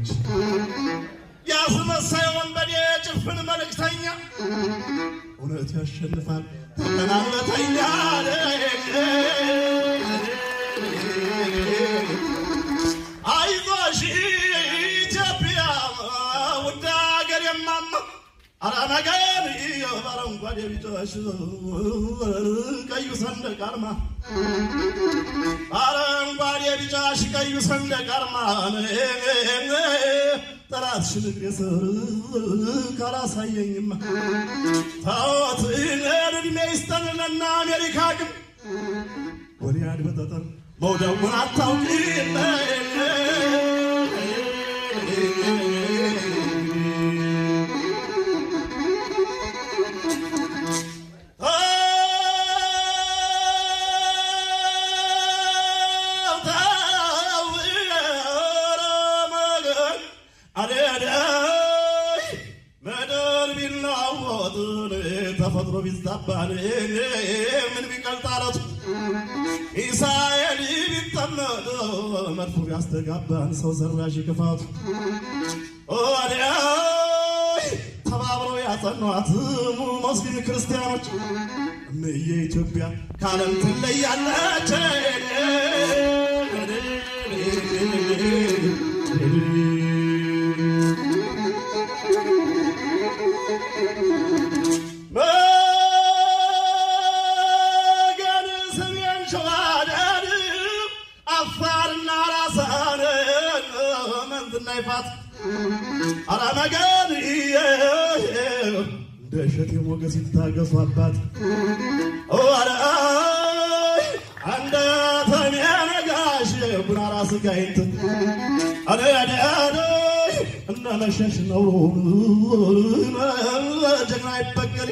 ወገኖች ያስመሳይ ወንበዴ ጭፍን መልእክተኛ እውነት ያሸንፋል ተቀናለተኛ አይዞሽ ኢትዮጵያ ውድ አገር የማማ አራናገር የባረንጓዴ ቢጫሽ ቀዩ ሰንደቅ ዓርማ አረንጓዴ ቢጫሽ ቀዩ ሰንደቅ ዓርማ ጠላትሽን እግሬስር ካላሳየኝማ ታወት እድሜ ይስጠንና አሜሪካ ግን ወዲያድ በጠጠር መውደቁን አታውቂም ተፈጥሮ ቢዛባን ምን ቢቀልጣለቱ ኢሳኤል ቢጠመድ መድፉ ቢያስተጋባን ሰው ሰራሽ ክፋቱ ወዲያይ ተባብረው ያጸኗት ሙስሊም ክርስቲያኖች እምዬ ኢትዮጵያ ካለም ትለያለች ናይፋት አራናገር ደሸት የሞገስ ይታገሱ አባት ኦአራይ አንደ ተነጋሽ ቡና ራስ ጋይንት አረደ እና መሸሽ ነው ጀግና ይበቀል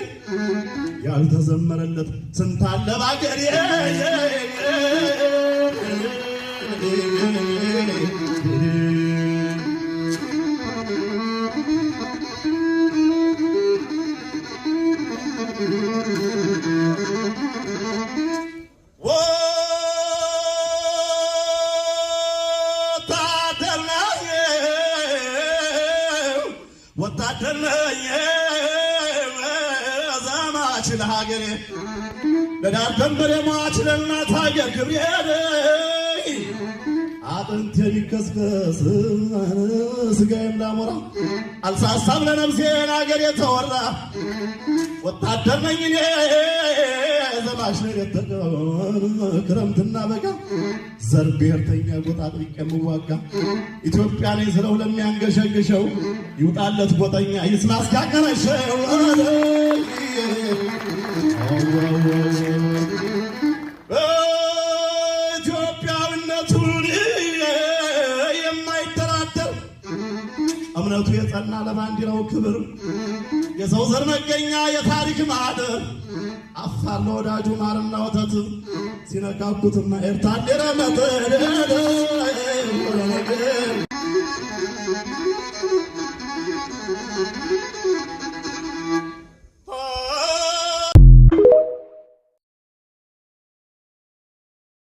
ያልተዘመረለት ስንት አለ ባገር ወታደር ነኝ ዘማች ለሀገሬ ለዳር ደንበሬ ሟች ለእናት ሀገር ክብሬ አጥንቴ ቢከስከስ ስጋዬም ላሞራ አልሳሳም ለነፍሴን ሀገሬ ተወራ ወታደር ነኝ እኔ ዘማች ሌት ተቀን ክረምትና በጋ ዘር ብሔርተኛ ጎጣ ጥብቄ የምዋጋ ኢትዮጵያ ላይ ስለው ለሚያንገሸግሸው ይውጣለት ጎጠኛ ይስማ እስኪያቀረሸው ኢትዮጵያዊነቱን የማይደራደር እምነቱ የጸና ለባንዲራው ክብር የሰው ዘር መገኛ የታሪክ ማህደር አፋር ለወዳጁ ማርና ወተት ሲነካኩትማ ኤርታሌ ረመተ